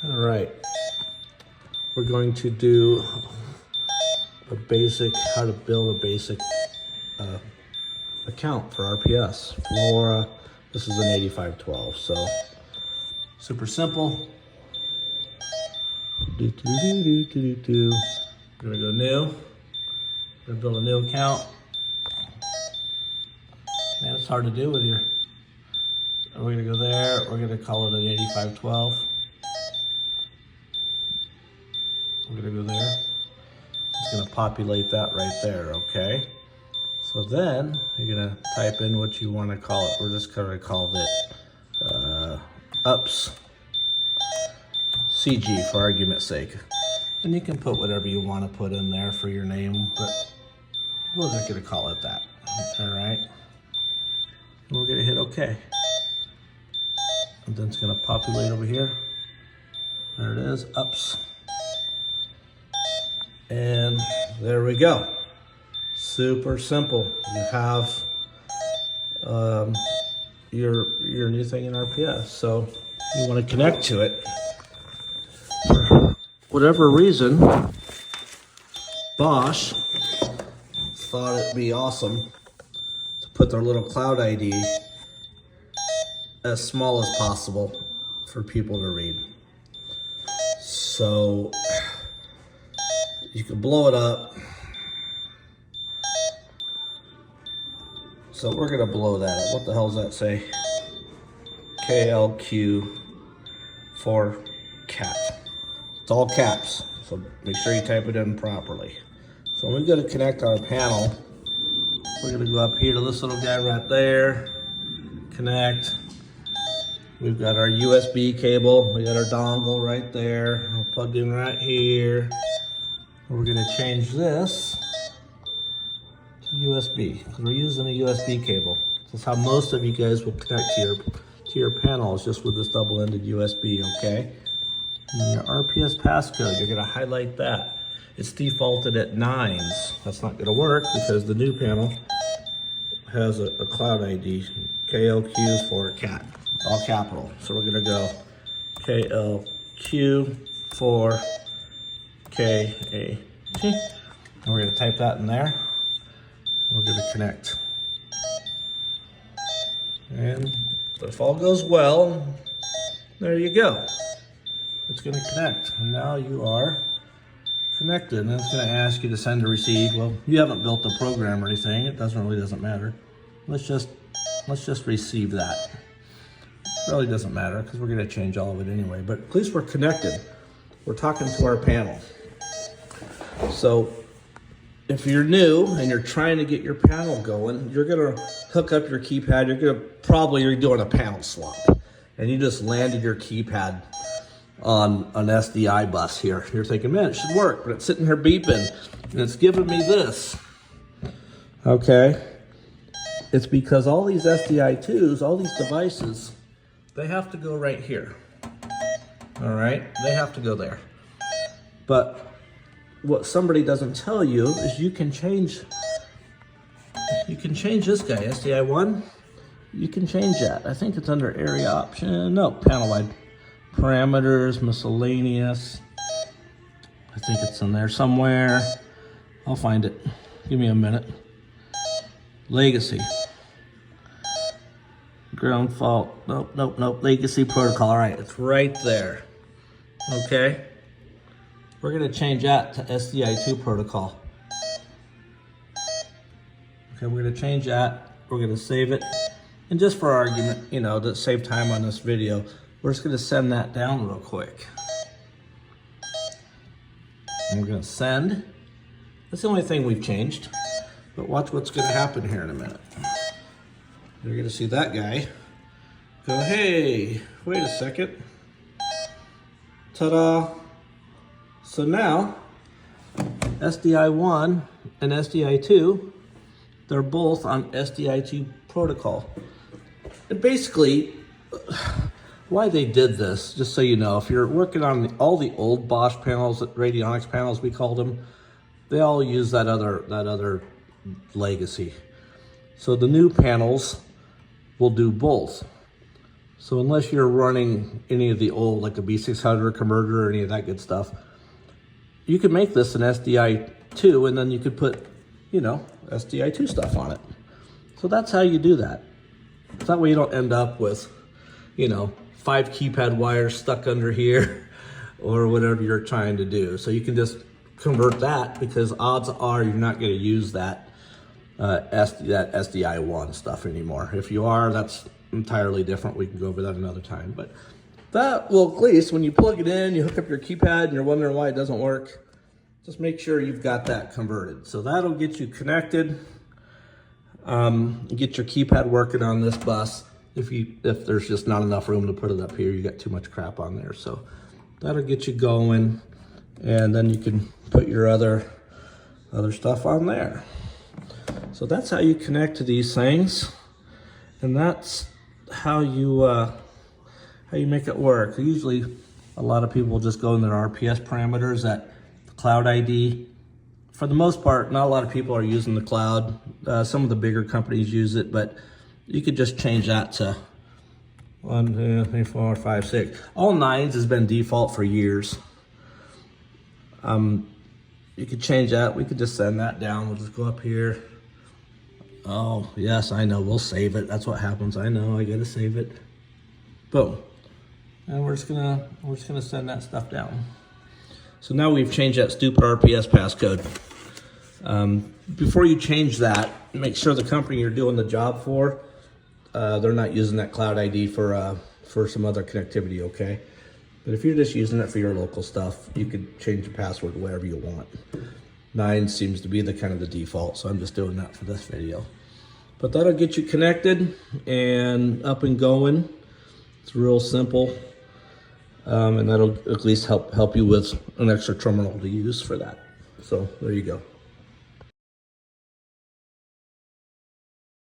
All right, we're going to do a basic, how to build a basic account for RPS. Flora, this is an 8512, so super simple. We're gonna go new. We're gonna build a new account. Man, it's hard to do with your. We're gonna go there. We're gonna call it an 8512. We're gonna go there. It's gonna populate that right there, okay? So then you're gonna type in what you wanna call it. We're just gonna call it ups CG for argument's sake. And you can put whatever you wanna put in there for your name, but we're just gonna call it that, all right? And we're gonna hit okay. And then it's gonna populate over here. There it is, ups. And there we go. Super simple. You have your new thing in RPS. So you want to connect to it. For whatever reason, Bosch thought it'd be awesome to put their little cloud ID as small as possible for people to read. So you can blow it up. So we're gonna blow that up. What the hell does that say? KLQ for cat. It's all caps, so make sure you type it in properly. So when we go to connect our panel, we're gonna go up here to this little guy right there, connect. We've got our USB cable, we got our dongle right there, we'll plug in right here. We're gonna change this to USB, because we're using a USB cable. That's how most of you guys will connect to your panels, just with this double-ended USB, okay? And your RPS passcode, you're gonna highlight that. It's defaulted at 9s. That's not gonna work because the new panel has a cloud ID, KLQ for cat, all capital. So we're gonna go KLQ for KAT. And we're gonna type that in there. We're gonna connect. And if all goes well, there you go. It's gonna connect. And now you are connected. And it's gonna ask you to send or receive. Well, you haven't built the program or anything. It really doesn't matter. Let's just receive that. It really doesn't matter because we're gonna change all of it anyway. But at least we're connected. We're talking to our panel. So if you're new and you're trying to get your panel going, you're gonna hook up your keypad. You're doing a panel swap, and you just landed your keypad on an SDI bus here. You're thinking, man, it should work, but it's sitting here beeping and it's giving me this. Okay, it's because all these SDI2s, all these devices, they have to go right here. All right, they have to go there. But what somebody doesn't tell you is you can change this guy, SDI1. You can change that. I think it's under area option. No, panel wide. Parameters, miscellaneous. I think it's in there somewhere. I'll find it. Give me a minute. Legacy. Ground fault. Nope. Legacy protocol. All right, it's right there. Okay. We're gonna change that to SDI2 protocol. Okay, we're gonna change that. We're gonna save it. And just for argument, to save time on this video, we're just gonna send that down real quick. And we're gonna send. That's the only thing we've changed. But watch what's gonna happen here in a minute. You're gonna see that guy go, hey, wait a second. Ta-da. So now, SDI1 and SDI2, they're both on SDI2 protocol. And basically, why they did this, just so you know, if you're working on all the old Bosch panels, radionics panels we called them, they all use that other legacy. So the new panels will do both. So unless you're running any of the old, like a B600 converter or any of that good stuff, you could make this an SDI2 and then you could put, you know, SDI2 stuff on it. So that's how you do that. That way you don't end up with, you know, 5 keypad wires stuck under here or whatever you're trying to do. So you can just convert that, because odds are you're not going to use that that SDI1 stuff anymore. If you are, that's entirely different. We can go over that another time. But that will, at least when you plug it in, you hook up your keypad and you're wondering why it doesn't work, just make sure you've got that converted. So that'll get you connected. Get your keypad working on this bus. If there's just not enough room to put it up here, you got too much crap on there. So that'll get you going, and then you can put your other stuff on there. So that's how you connect to these things, and that's how you make it work. Usually a lot of people will just go in their RPS parameters at the cloud ID. For the most part, not a lot of people are using the cloud. Some of the bigger companies use it, but you could just change that to 1, 2, 3, 4, 5, 6. All 9s has been default for years. You could change that. We could just send that down. We'll just go up here. Oh, yes, I know. We'll save it. That's what happens. I know. I gotta save it. Boom. And we're just gonna send that stuff down. So now we've changed that stupid RPS passcode. Before you change that, make sure the company you're doing the job for, they're not using that cloud ID for some other connectivity, okay? But if you're just using it for your local stuff, you could change the password wherever you want. 9 seems to be the kind of the default, so I'm just doing that for this video. But that'll get you connected and up and going. It's real simple. And that'll at least help you with an extra terminal to use for that. So there you go.